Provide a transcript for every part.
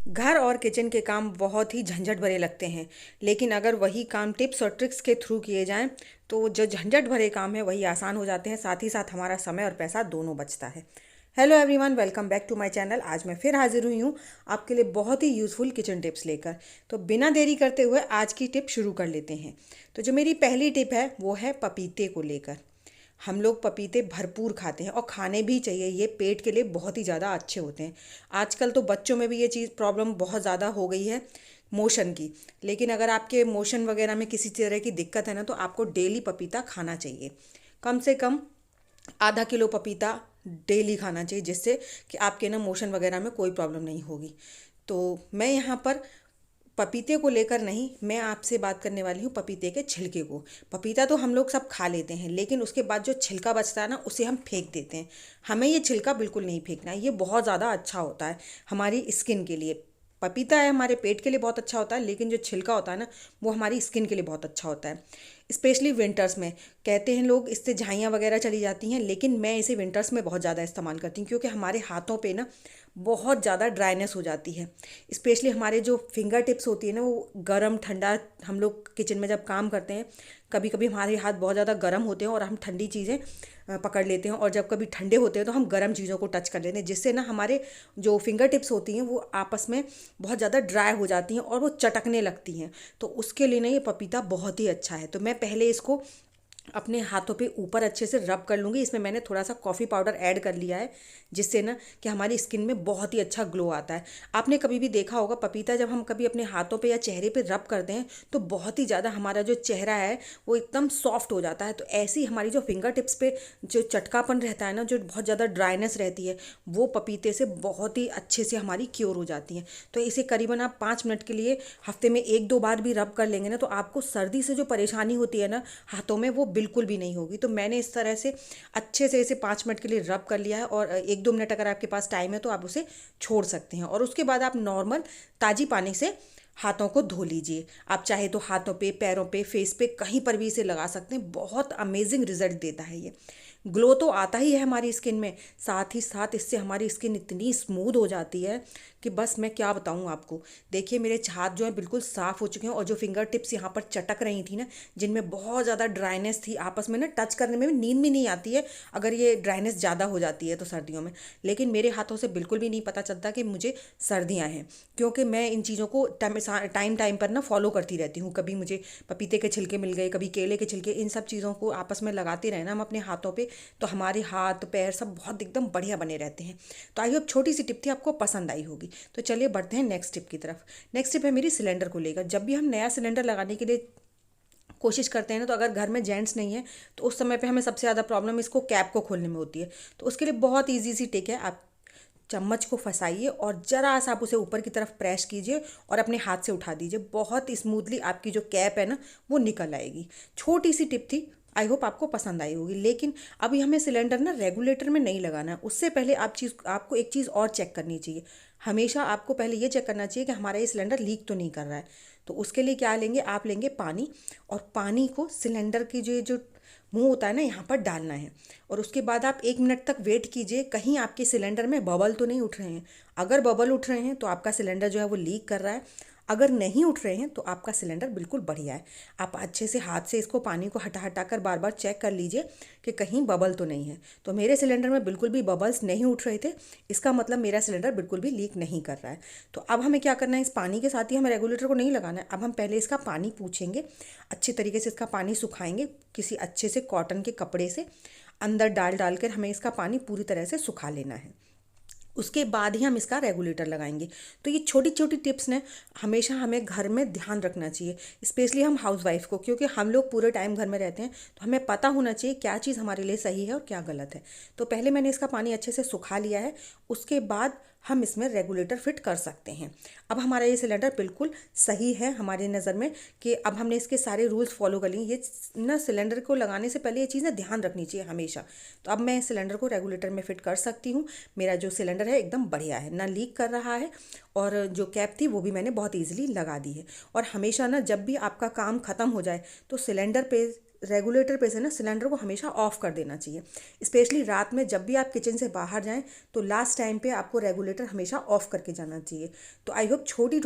घर और किचन के काम बहुत ही झंझट भरे लगते हैं। लेकिन अगर वही काम टिप्स और ट्रिक्स के थ्रू किए जाएं तो जो झंझट भरे काम है वही आसान हो जाते हैं, साथ ही साथ हमारा समय और पैसा दोनों बचता है। Hello everyone, welcome back to my channel. आज मैं फिर हाजिर हुई हूँ आपके लिए बहुत ही यूज़फुल किचन टिप्स लेकर। तो बिना देरी करते हुए आज की टिप शुरू कर लेते हैं। तो जो मेरी पहली टिप है वो है पपीते को लेकर। हम लोग पपीते भरपूर खाते हैं और खाने भी चाहिए, ये पेट के लिए बहुत ही ज़्यादा अच्छे होते हैं। आजकल तो बच्चों में भी ये चीज़ प्रॉब्लम बहुत ज़्यादा हो गई है, मोशन की। लेकिन अगर आपके मोशन वगैरह में किसी तरह की दिक्कत है ना, तो आपको डेली पपीता खाना चाहिए। कम से कम आधा किलो पपीता डेली खाना चाहिए, जिससे कि आपके ना मोशन वगैरह में कोई प्रॉब्लम नहीं होगी। तो मैं यहाँ पर पपीते को लेकर नहीं, मैं आपसे बात करने वाली हूँ पपीते के छिलके को। पपीता तो हम लोग सब खा लेते हैं, लेकिन उसके बाद जो छिलका बचता है ना, उसे हम फेंक देते हैं। हमें ये छिलका बिल्कुल नहीं फेंकना है, ये बहुत ज़्यादा अच्छा होता है हमारी स्किन के लिए। पपीता है हमारे पेट के लिए बहुत अच्छा होता है, लेकिन जो छिलका होता है ना, वो हमारी स्किन के लिए बहुत अच्छा होता है। स्पेशली विंटर्स में कहते हैं लोग इससे झाइयाँ वगैरह चली जाती हैं, लेकिन मैं इसे विंटर्स में बहुत ज़्यादा इस्तेमाल करती हूँ, क्योंकि हमारे हाथों पे ना बहुत ज़्यादा ड्राइनेस हो जाती है। स्पेशली हमारे जो फिंगर टिप्स होती है ना, वो गर्म ठंडा, हम लोग किचन में जब काम करते हैं, कभी कभी हमारे हाथ बहुत ज़्यादा गर्म होते हैं और हम ठंडी चीज़ें पकड़ लेते हैं, और जब कभी ठंडे होते हैं तो हम गर्म चीज़ों को टच कर लेते हैं, जिससे ना हमारे जो फिंगर टिप्स होती हैं वो आपस में बहुत ज़्यादा ड्राई हो जाती हैं और वो चटकने लगती हैं। तो उसके लिए ना ये पपीता बहुत ही अच्छा है। तो मैं पहले इसको अपने हाथों पे ऊपर अच्छे से रब कर लूँगी। इसमें मैंने थोड़ा सा कॉफ़ी पाउडर ऐड कर लिया है, जिससे ना कि हमारी स्किन में बहुत ही अच्छा ग्लो आता है। आपने कभी भी देखा होगा, पपीता जब हम कभी अपने हाथों पे या चेहरे पे रब करते हैं तो बहुत ही ज़्यादा हमारा जो चेहरा है वो एकदम सॉफ्ट हो जाता है। तो ऐसी हमारी जो फिंगर टिप्स पे जो चटकापन रहता है ना, जो बहुत ज़्यादा ड्राइनेस रहती है, वो पपीते से बहुत ही अच्छे से हमारी क्योर हो जाती है। तो इसे करीबन आप 5 मिनट के लिए हफ्ते में 1-2 बार भी रब कर लेंगे ना, तो आपको सर्दी से जो परेशानी होती है ना हाथों में, वो बिल्कुल भी नहीं होगी। तो मैंने इस तरह से अच्छे से इसे 5 मिनट के लिए रब कर लिया है, और 1-2 मिनट अगर आपके पास टाइम है तो आप उसे छोड़ सकते हैं। और उसके बाद आप नॉर्मल ताज़ी पानी से हाथों को धो लीजिए। आप चाहे तो हाथों पे, पैरों पे, फेस पे, कहीं पर भी इसे लगा सकते हैं। बहुत अमेजिंग रिजल्ट देता है ये। ग्लो तो आता ही है हमारी स्किन में, साथ ही साथ इससे हमारी स्किन इतनी स्मूथ हो जाती है कि बस मैं क्या बताऊँ आपको। देखिए मेरे हाथ जो है बिल्कुल साफ़ हो चुके हैं, और जो फिंगर टिप्स यहाँ पर चटक रही थी ना, जिनमें बहुत ज़्यादा ड्राइनेस थी, आपस में ना टच करने में भी नींद भी नहीं आती है अगर ये ड्राइनेस ज़्यादा हो जाती है तो सर्दियों में। लेकिन मेरे हाथों से बिल्कुल भी नहीं पता चलता कि मुझे सर्दियाँ हैं, क्योंकि मैं इन चीज़ों को टाइम टाइम पर ना फॉलो करती रहती हूँ। कभी मुझे पपीते के छिलके मिल गए, कभी केले के छिलके, इन सब चीज़ों को आपस में लगाते रहे ना हम अपने हाथों पे, तो हमारे हाथ पैर सब बहुत एकदम बढ़िया बने रहते हैं। तो आई होप छोटी सी टिप थी, आपको पसंद आई होगी। तो चलिए बढ़ते हैं नेक्स्ट टिप की तरफ। नेक्स्ट टिप है मेरी सिलेंडर को लेकर। जब भी हम नया सिलेंडर लगाने के लिए कोशिश करते हैं ना, तो अगर घर में जेंट्स नहीं है तो उस समय पे हमें सबसे ज़्यादा प्रॉब्लम इसको कैप को खोलने में होती है। तो उसके लिए बहुत ईजी सी टिक है। आप चम्मच को फंसाइए और ज़रा सा आप उसे ऊपर की तरफ प्रेस कीजिए और अपने हाथ से उठा दीजिए। बहुत स्मूथली आपकी जो कैप है ना, वो निकल आएगी। छोटी सी टिप थी, आई होप आपको पसंद आई होगी। लेकिन अभी हमें सिलेंडर ना रेगुलेटर में नहीं लगाना है। उससे पहले आपको एक चीज़ और चेक करनी चाहिए। हमेशा आपको पहले ये चेक करना चाहिए कि हमारा ये सिलेंडर लीक तो नहीं कर रहा है। तो उसके लिए क्या लेंगे, आप लेंगे पानी, और पानी को सिलेंडर की जो जो मुंह होता है ना, यहाँ पर डालना है। और उसके बाद आप 1 मिनट तक वेट कीजिए, कहीं आपके सिलेंडर में बबल तो नहीं उठ रहे हैं। अगर बबल उठ रहे हैं तो आपका सिलेंडर जो है वो लीक कर रहा है। अगर नहीं उठ रहे हैं तो आपका सिलेंडर बिल्कुल बढ़िया है। आप अच्छे से हाथ से इसको पानी को हटा हटा कर बार बार चेक कर लीजिए कि कहीं बबल तो नहीं है। तो मेरे सिलेंडर में बिल्कुल भी बबल्स नहीं उठ रहे थे, इसका मतलब मेरा सिलेंडर बिल्कुल भी लीक नहीं कर रहा है। तो अब हमें क्या करना है, इस पानी के साथ ही हमें रेगुलेटर को नहीं लगाना है। अब हम पहले इसका पानी पूछेंगे, अच्छी तरीके से इसका पानी सुखाएंगे किसी अच्छे से कॉटन के कपड़े से। अंदर डाल डाल कर हमें इसका पानी पूरी तरह से सुखा लेना है। उसके बाद ही हम इसका रेगुलेटर लगाएंगे। तो ये छोटी छोटी टिप्स ने हमेशा हमें घर में ध्यान रखना चाहिए, स्पेशली हम हाउसवाइफ को, क्योंकि हम लोग पूरे टाइम घर में रहते हैं, तो हमें पता होना चाहिए क्या चीज़ हमारे लिए सही है और क्या गलत है। तो पहले मैंने इसका पानी अच्छे से सुखा लिया है, उसके बाद हम इसमें रेगुलेटर फिट कर सकते हैं। अब हमारा ये सिलेंडर बिल्कुल सही है हमारी नज़र में, कि अब हमने इसके सारे रूल्स फॉलो कर लिए। ये ना सिलेंडर को लगाने से पहले ये चीज़ें ध्यान रखनी चाहिए हमेशा। तो अब मैं सिलेंडर को रेगुलेटर में फिट कर सकती हूँ। मेरा जो सिलेंडर है एकदम बढ़िया है, ना लीक कर रहा है, और जो कैप थी वो भी मैंने बहुत ईजिली लगा दी है। और हमेशा ना जब भी आपका काम ख़त्म हो जाए तो सिलेंडर पे रेगुलेटर पे से ना सिलेंडर को हमेशा ऑफ कर देना चाहिए। स्पेशली रात में जब भी आप किचन से बाहर जाएं तो लास्ट टाइम पे आपको रेगुलेटर हमेशा ऑफ करके जाना चाहिए। तो आई होप छोटी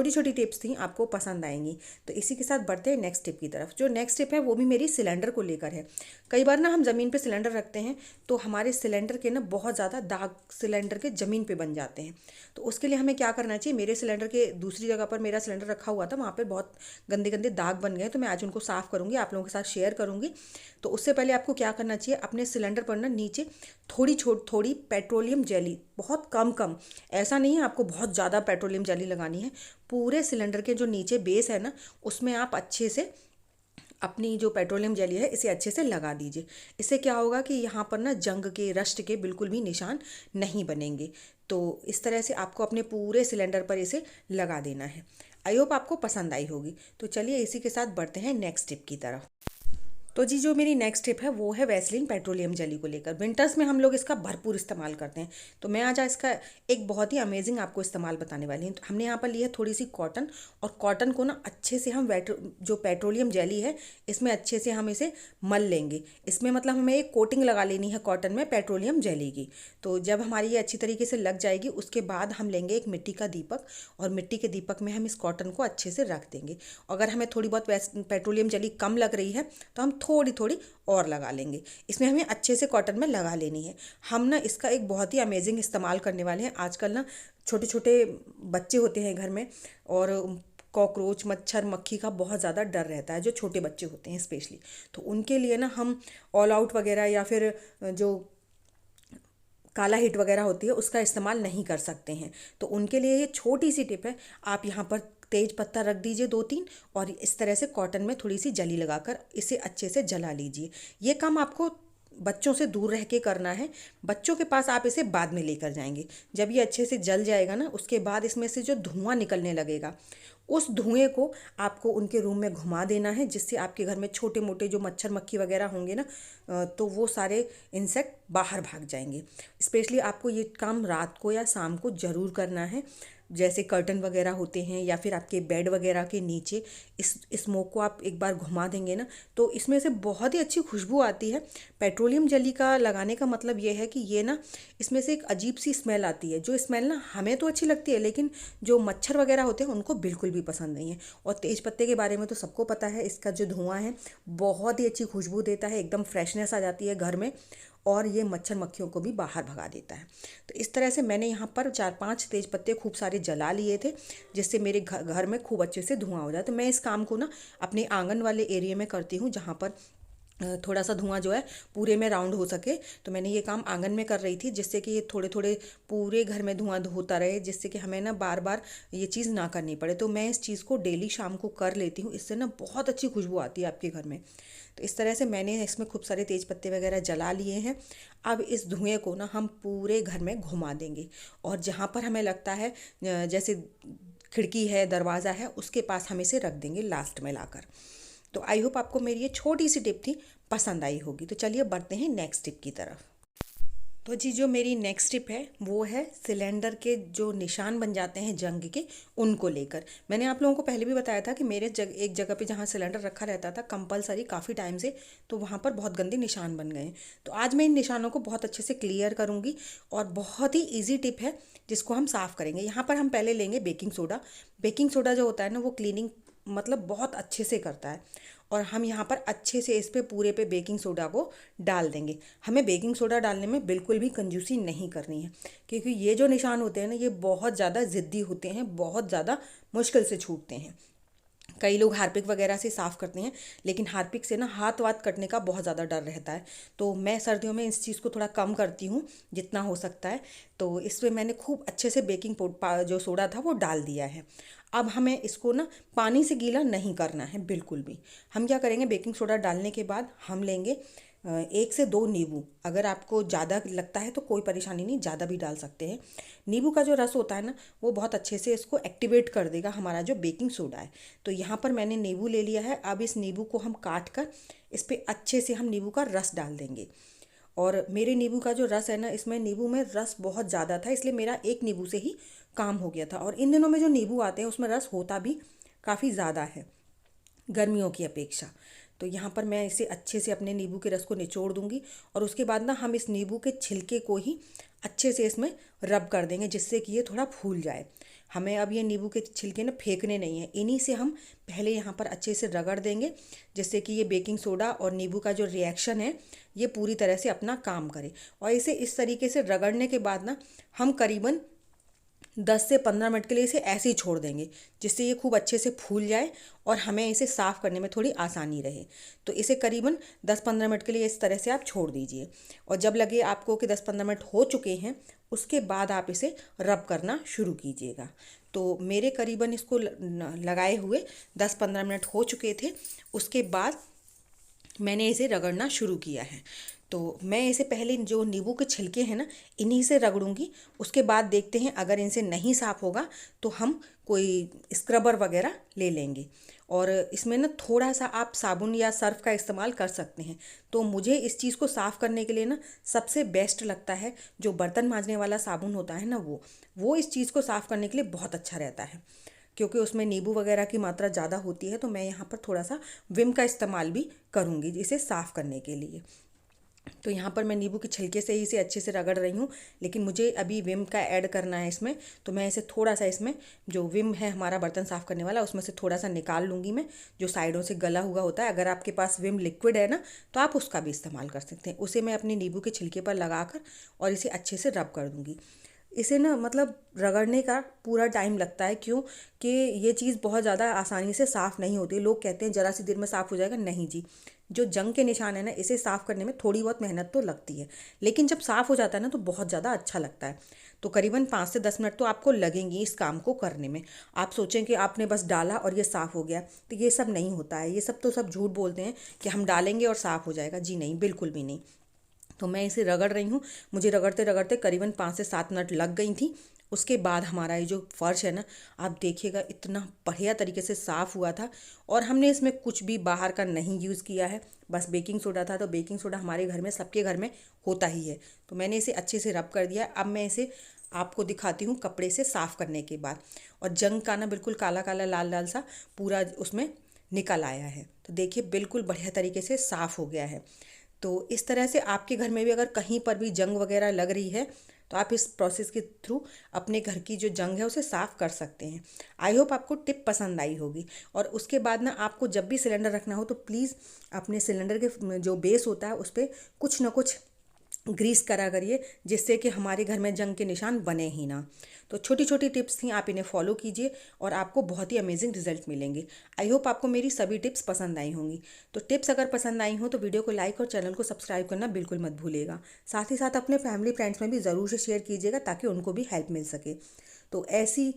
छोटी टिप्स थी, आपको पसंद आएंगी। तो इसी के साथ बढ़ते हैं नेक्स्ट टिप की तरफ। जो नेक्स्ट टिप है वो भी मेरी सिलेंडर को लेकर है। कई बार ना हम ज़मीन पे सिलेंडर रखते हैं तो हमारे सिलेंडर के ना बहुत ज़्यादा दाग सिलेंडर के ज़मीन पे बन जाते हैं। तो उसके लिए हमें क्या करना चाहिए, मेरे सिलेंडर के दूसरी जगह पर मेरा सिलेंडर रखा हुआ था, वहाँ पर बहुत गंदे गंदे दाग बन गए। तो मैं आज उनको साफ़ करूँगी, आप लोगों के साथ शेयर करूँगी। तो उससे पहले आपको क्या करना चाहिए, अपने सिलेंडर पर ना नीचे थोड़ी पेट्रोलियम जेली, बहुत कम कम, ऐसा नहीं है आपको बहुत ज़्यादा पेट्रोलियम जेली लगानी है। पूरे सिलेंडर के जो नीचे बेस है ना, उसमें आप अच्छे से अपनी जो पेट्रोलियम जेली है इसे अच्छे से लगा दीजिए। इससे क्या होगा कि यहाँ पर ना जंग के, रस्ट के बिल्कुल भी निशान नहीं बनेंगे। तो इस तरह से आपको अपने पूरे सिलेंडर पर इसे लगा देना है। आई होप आपको पसंद आई होगी। तो चलिए इसी के साथ बढ़ते हैं नेक्स्ट टिप की तरफ। तो जी जो मेरी नेक्स्ट टिप है वो है वैसलीन पेट्रोलियम जेली को लेकर। विंटर्स में हम लोग इसका भरपूर इस्तेमाल करते हैं। तो मैं आज इसका एक बहुत ही अमेजिंग आपको इस्तेमाल बताने वाली हूँ। तो हमने यहाँ पर लिया थोड़ी सी कॉटन, और कॉटन को ना अच्छे से हम जो पेट्रोलियम जेली है इसमें अच्छे से हम इसे मल लेंगे। इसमें मतलब हमें एक कोटिंग लगा लेनी है कॉटन में पेट्रोलियम जेली की। तो जब हमारी ये अच्छी तरीके से लग जाएगी उसके बाद हम लेंगे एक मिट्टी का दीपक, और मिट्टी के दीपक में हम इस कॉटन को अच्छे से रख देंगे। अगर हमें थोड़ी बहुत पेट्रोलियम जेली कम लग रही है तो हम थोड़ी थोड़ी और लगा लेंगे। इसमें हमें अच्छे से कॉटन में लगा लेनी है। हम ना इसका एक बहुत ही अमेजिंग इस्तेमाल करने वाले हैं। आजकल ना छोटे छोटे बच्चे होते हैं घर में, और कॉकरोच, मच्छर, मक्खी का बहुत ज़्यादा डर रहता है, जो छोटे बच्चे होते हैं स्पेशली। तो उनके लिए ना हम ऑल आउट वगैरह या फिर जो काला हिट वगैरह होती है उसका इस्तेमाल नहीं कर सकते हैं। तो उनके लिए ये छोटी सी टिप है। आप यहाँ पर तेज पत्ता रख दीजिए 2-3, और इस तरह से कॉटन में थोड़ी सी जली लगाकर इसे अच्छे से जला लीजिए। ये काम आपको बच्चों से दूर रह के करना है। बच्चों के पास आप इसे बाद में लेकर जाएंगे। जब ये अच्छे से जल जाएगा ना, उसके बाद इसमें से जो धुआं निकलने लगेगा, उस धुएं को आपको उनके रूम में घुमा देना है, जिससे आपके घर में छोटे मोटे जो मच्छर मक्खी वगैरह होंगे ना, तो वो सारे इंसेक्ट बाहर भाग जाएंगे। स्पेशली आपको ये काम रात को या शाम को ज़रूर करना है। जैसे कर्टन वगैरह होते हैं या फिर आपके बेड वगैरह के नीचे इस स्मोक को आप एक बार घुमा देंगे ना, तो इसमें से बहुत ही अच्छी खुशबू आती है। पेट्रोलियम जेली का लगाने का मतलब ये है कि ये ना, इसमें से एक अजीब सी स्मेल आती है, जो स्मेल ना हमें तो अच्छी लगती है लेकिन जो मच्छर वगैरह होते हैं उनको बिल्कुल भी पसंद नहीं है। और तेज पत्ते के बारे में तो सबको पता है, इसका जो धुआं है बहुत ही अच्छी खुशबू देता है, एकदम फ्रेशनेस आ जाती है घर में, और ये मच्छर मक्खियों को भी बाहर भगा देता है। तो इस तरह से मैंने यहाँ पर 4-5 तेज पत्ते खूब सारे जला लिए थे, जिससे मेरे घर में खूब अच्छे से धुआं हो जाए। तो मैं इस काम को ना अपने आंगन वाले एरिया में करती हूँ, जहाँ पर थोड़ा सा धुआं जो है पूरे में राउंड हो सके। तो मैंने ये काम आंगन में कर रही थी, जिससे कि ये थोड़े थोड़े पूरे घर में धुआं होता रहे, जिससे कि हमें ना बार बार ये चीज़ ना करनी पड़े। तो मैं इस चीज़ को डेली शाम को कर लेती हूँ। इससे ना बहुत अच्छी खुशबू आती है आपके घर में। तो इस तरह से मैंने इसमें खूब सारे तेज पत्ते वगैरह जला लिए हैं। अब इस धुएं को ना हम पूरे घर में घुमा देंगे, और जहाँ पर हमें लगता है जैसे खिड़की है, दरवाज़ा है, उसके पास हम इसे रख देंगे लास्ट में लाकर। तो आई होप आपको मेरी ये छोटी सी टिप थी पसंद आई होगी। तो चलिए बढ़ते हैं नेक्स्ट टिप की तरफ। तो जी जो मेरी नेक्स्ट टिप है वो है सिलेंडर के जो निशान बन जाते हैं जंग के, उनको लेकर। मैंने आप लोगों को पहले भी बताया था कि मेरे एक जगह पे जहाँ सिलेंडर रखा रहता था कंपलसरी काफ़ी टाइम से, तो वहाँ पर बहुत गंदे निशान बन गए। तो आज मैं इन निशानों को बहुत अच्छे से क्लियर करूँगी, और बहुत ही ईजी टिप है जिसको हम साफ़ करेंगे। यहाँ पर हम पहले लेंगे बेकिंग सोडा। बेकिंग सोडा जो होता है ना, वो क्लीनिंग मतलब बहुत अच्छे से करता है, और हम यहाँ पर अच्छे से इस पे पूरे पे बेकिंग सोडा को डाल देंगे। हमें बेकिंग सोडा डालने में बिल्कुल भी कंजूसी नहीं करनी है, क्योंकि ये जो निशान होते हैं ना, ये बहुत ज़्यादा ज़िद्दी होते हैं, बहुत ज़्यादा मुश्किल से छूटते हैं। कई लोग हार्पिक वगैरह से साफ़ करते हैं, लेकिन हार्पिक से ना हाथ वाथ कटने का बहुत ज़्यादा डर रहता है। तो मैं सर्दियों में इस चीज़ को थोड़ा कम करती हूँ जितना हो सकता है। तो इसमें मैंने खूब अच्छे से बेकिंग जो सोडा था वो डाल दिया है। अब हमें इसको ना पानी से गीला नहीं करना है बिल्कुल भी। हम क्या करेंगे, बेकिंग सोडा डालने के बाद हम लेंगे 1 से 2 नींबू। अगर आपको ज़्यादा लगता है तो कोई परेशानी नहीं, ज़्यादा भी डाल सकते हैं। नींबू का जो रस होता है ना, वो बहुत अच्छे से इसको एक्टिवेट कर देगा हमारा जो बेकिंग सोडा है। तो यहाँ पर मैंने नींबू ले लिया है। अब इस नींबू को हम काट कर इस पर अच्छे से हम नींबू का रस डाल देंगे। और मेरे नींबू का जो रस है ना, इसमें नींबू में रस बहुत ज़्यादा था, इसलिए मेरा एक नींबू से ही काम हो गया था। और इन दिनों में जो नींबू आते हैं उसमें रस होता भी काफ़ी ज़्यादा है गर्मियों की अपेक्षा। तो यहाँ पर मैं इसे अच्छे से अपने नींबू के रस को निचोड़ दूँगी और उसके बाद ना हम इस नींबू के छिलके को ही अच्छे से इसमें रब कर देंगे, जिससे कि ये थोड़ा फूल जाए। हमें अब ये नींबू के छिलके ना फेंकने नहीं हैं, इन्हीं से हम पहले यहाँ पर अच्छे से रगड़ देंगे, जिससे कि ये बेकिंग सोडा और नींबू का जो रिएक्शन है ये पूरी तरह से अपना काम करे। और इसे इस तरीके से रगड़ने के बाद ना हम करीबन 10 से 15 मिनट के लिए इसे ऐसे ही छोड़ देंगे, जिससे ये खूब अच्छे से फूल जाए और हमें इसे साफ़ करने में थोड़ी आसानी रहे। तो इसे करीबन 10-15 मिनट के लिए इस तरह से आप छोड़ दीजिए। और जब लगे आपको कि 10-15 मिनट हो चुके हैं, उसके बाद आप इसे रब करना शुरू कीजिएगा। तो मेरे करीबन इसको लगाए हुए 10-15 मिनट हो चुके थे। उसके बाद मैंने इसे रगड़ना शुरू किया है। तो मैं इसे पहले जो नींबू के छिलके हैं ना, इन्हीं से रगड़ूंगी। उसके बाद देखते हैं, अगर इनसे नहीं साफ़ होगा तो हम कोई स्क्रबर वगैरह ले लेंगे। और इसमें ना थोड़ा सा आप साबुन या सर्फ का इस्तेमाल कर सकते हैं। तो मुझे इस चीज़ को साफ़ करने के लिए ना सबसे बेस्ट लगता है जो बर्तन मांजने वाला साबुन होता है ना, वो इस चीज़ को साफ़ करने के लिए बहुत अच्छा रहता है, क्योंकि उसमें नींबू वगैरह की मात्रा ज़्यादा होती है। तो मैं यहाँ पर थोड़ा सा विम का इस्तेमाल भी करूँगी इसे साफ़ करने के लिए। तो यहाँ पर मैं नींबू के छिलके से ही इसे अच्छे से रगड़ रही हूँ, लेकिन मुझे अभी विम का ऐड करना है इसमें। तो मैं इसे थोड़ा सा, इसमें जो विम है हमारा बर्तन साफ़ करने वाला, उसमें से थोड़ा सा निकाल लूँगी मैं, जो साइडों से गला हुआ होता है। अगर आपके पास विम लिक्विड है ना, तो आप उसका भी इस्तेमाल कर सकते हैं। उसे मैं अपने नींबू के छिलके पर लगाकर और इसे अच्छे से रब कर दूँगी। इसे ना मतलब रगड़ने का पूरा टाइम लगता है, क्यों कि ये चीज़ बहुत ज़्यादा आसानी से साफ़ नहीं होती। लोग कहते हैं ज़रा सी देर में साफ़ हो जाएगा, नहीं जी। जो जंग के निशान है ना, इसे साफ़ करने में थोड़ी बहुत मेहनत तो लगती है, लेकिन जब साफ़ हो जाता है ना तो बहुत ज़्यादा अच्छा लगता है। तो करीबन 5 से 10 मिनट तो आपको लगेंगी इस काम को करने में। आप सोचें कि आपने बस डाला और ये साफ़ हो गया, तो ये सब नहीं होता है। ये सब तो सब झूठ बोलते हैं कि हम डालेंगे और साफ़ हो जाएगा। जी नहीं, बिल्कुल भी नहीं। तो मैं इसे रगड़ रही हूँ। मुझे रगड़ते रगड़ते करीबन 5 से 7 मिनट लग गई थी। उसके बाद हमारा ये जो फ़र्श है ना, आप देखिएगा इतना बढ़िया तरीके से साफ़ हुआ था। और हमने इसमें कुछ भी बाहर का नहीं यूज़ किया है, बस बेकिंग सोडा था। तो बेकिंग सोडा हमारे घर में, सबके घर में होता ही है। तो मैंने इसे अच्छे से रब कर दिया। अब मैं इसे आपको दिखाती हूँ कपड़े से साफ़ करने के बाद। और जंग का ना बिल्कुल काला काला लाल लाल सा पूरा उसमें निकल आया है। तो देखिए बिल्कुल बढ़िया तरीके से साफ़ हो गया है। तो इस तरह से आपके घर में भी अगर कहीं पर भी जंग वगैरह लग रही है, तो आप इस प्रोसेस के थ्रू अपने घर की जो जंग है उसे साफ़ कर सकते हैं। आई होप आपको टिप पसंद आई होगी। और उसके बाद ना आपको जब भी सिलेंडर रखना हो तो प्लीज़ अपने सिलेंडर के जो बेस होता है उस पर कुछ ना कुछ ग्रीस करा करिए, जिससे कि हमारे घर में जंग के निशान बने ही ना। तो छोटी छोटी टिप्स थी, आप इन्हें फॉलो कीजिए और आपको बहुत ही अमेजिंग रिजल्ट मिलेंगे। आई होप आपको मेरी सभी टिप्स पसंद आई होंगी। तो टिप्स अगर पसंद आई हो तो वीडियो को लाइक और चैनल को सब्सक्राइब करना बिल्कुल मत भूलिएगा। साथ ही साथ अपने फैमिली फ्रेंड्स में भी ज़रूर से शेयर कीजिएगा, ताकि उनको भी हेल्प मिल सके। तो ऐसी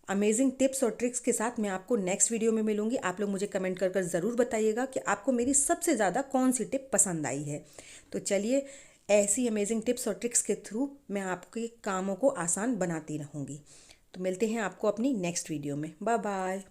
अमेजिंग टिप्स और ट्रिक्स के साथ मैं आपको नेक्स्ट वीडियो में मिलूंगी। आप लोग मुझे कमेंट कर ज़रूर बताइएगा कि आपको मेरी सबसे ज़्यादा कौन सी टिप पसंद आई है। तो चलिए, ऐसी अमेजिंग टिप्स और ट्रिक्स के थ्रू मैं आपके कामों को आसान बनाती रहूँगी। तो मिलते हैं आपको अपनी नेक्स्ट वीडियो में। Bye bye.